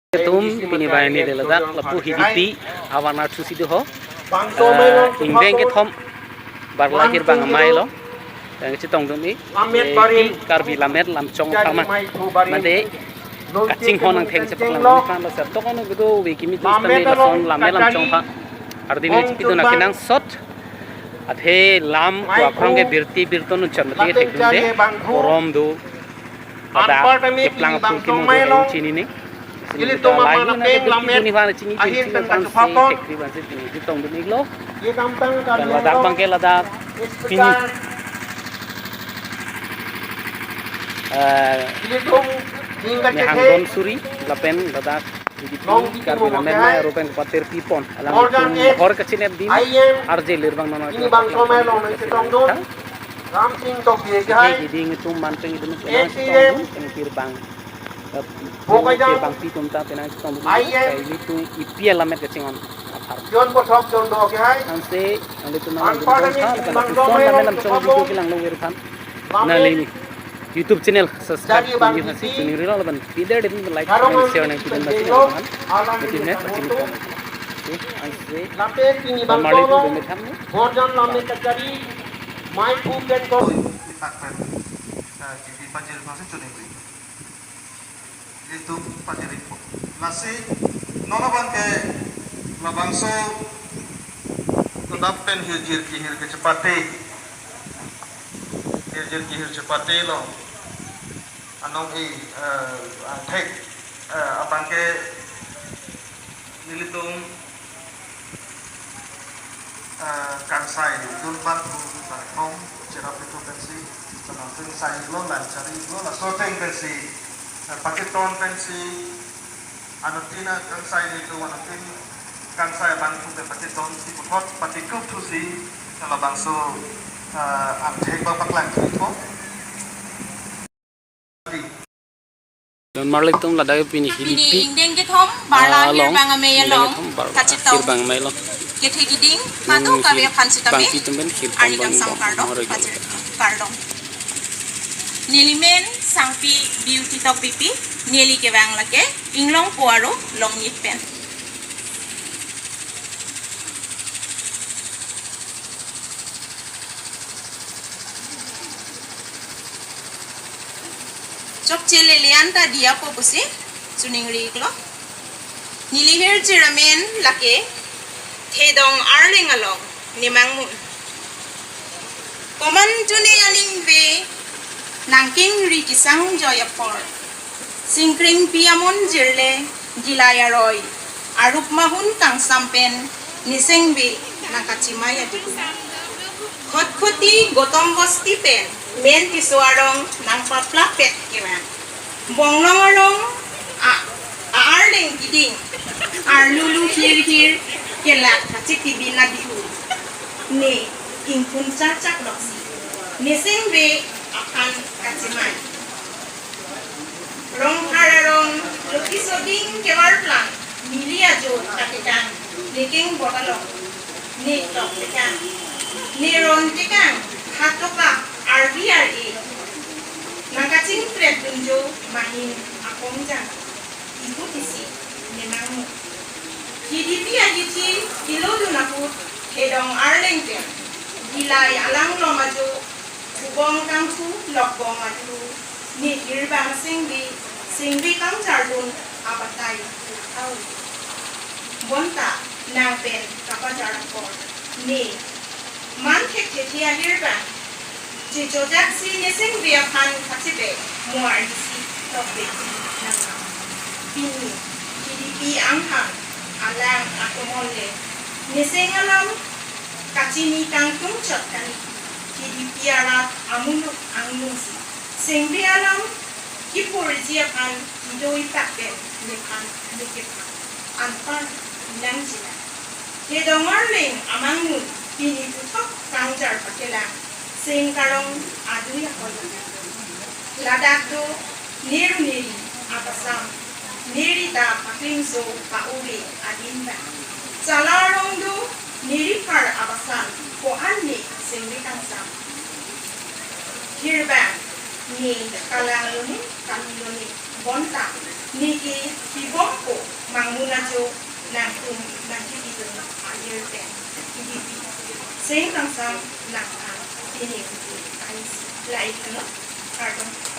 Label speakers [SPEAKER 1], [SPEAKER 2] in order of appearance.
[SPEAKER 1] Tum pinibayan ni deladak lapu hidipi awana susi doho ingbeng ke thom barlahir bang amai lo yang citong dumi karbi lamet lam chong thama made kacing honang theng cepak lam kan lo serto kono gitu wikimi tu stami lason lamet lam chong pha ardini cipitu nakinang sot athe lam tu akrong ke birti birton chamati thek dunde korom do ada keplang pul kimu do chini ni Ili to mama peng lamet ahin kan kan papon di tong demi lo ye kampang kan ladak bangke ladak pini ili tong hingga hanggon suri lapen ladak di karbi lamet na rupen patir pipon alam hor kecil di arje lirbang nona
[SPEAKER 2] ini bang somai long ni tong don ram sing to ye gai
[SPEAKER 1] di ngitung manteng itu tong kirbang bang pitum ta penang tong kai itu ipiel lamet kecingon
[SPEAKER 2] jon bothok jon do ke hai
[SPEAKER 1] anse ande tu na bang somai lam chong video kilang lo wirpan na leni YouTube channel subscribe kuni hasi kuni rila laban video dem like comment share nang kidan basi kan betul ne pacini ko anse
[SPEAKER 2] lape kini bang somai borjan lamet kacari mai pu ken ko
[SPEAKER 3] di pajil masih cuni itu pajil itu masih nonaban ke labangso tetap pen hijir kihir kecepate hijir kihir cepate lo anong tek abang ke nilitung kansai dulban barkom cerap itu pensi tenang sai lo lancari lo la soteng pensi paketon pensi anotina kansai itu anotin kansai bangku ke paketon si pukot patikuk tu si kalau bangso abjek bapak lagi itu
[SPEAKER 1] don marlik tum ladai pini hilipi
[SPEAKER 4] indeng ke thom barla hir bang ame long kacitau
[SPEAKER 1] bang mai lo
[SPEAKER 4] ke thegiding matu kabe phansi tabe
[SPEAKER 1] bang pitum ben khil
[SPEAKER 4] ari dang sam kardo kardong nilimen sangpi beauty tok pipi neli ke bang lake inglong puaro long yit pen chok chele lianta dia po pusi suning ri klo nilihir chiramen lake thedong arling along nimang mun koman tuni aling ve nangking ri kisang joya por singkring piamon jirle gilayaroy arup mahun kang sampen niseng be nakachimaya diku khotkhoti gotom bosti pen men tisuarong nang papla pet kiran bonglong arling giding arlulu hir kelak kachiti bina dihu ne ingkun cacak doksi nising be akan kacimai rong hararong lukisoding kewar plan milia jo kakitan niking botalong ni tok tekan ni ron tekan hatoka RBRA nakacing pret dunjo mahin akong jang ibu tisi memang hidipi ajiti kilo dunaput hedong arleng pen gilay alang lo maju ubong kangsu lokbong maju ni hirbang singbi kang jardun abatay tau bonta nang pen kapajarapor ni man kekhetia hirbang Jojak si nising biakan kasibe muar isi tope nang bini hidipi angkang alang akumole nising alam kacini kangkung cot kani hidipi alat amunuk angungsi singbi alam kipur jiakan hidoi takben lekan lekepan anpan ilang jina hedongarling amangun bini putok kangjar pakelang sing karong adui akol ladak do niru niri apasam niri da paklimso pauri adinda salarong do niri par apasam ko anni sing bitangsam hirba ni kalang luni bonta niki hiboko maju nang kum nang kiri tu ayer ten kiri sing nang sam nang ini ais lai tu no karton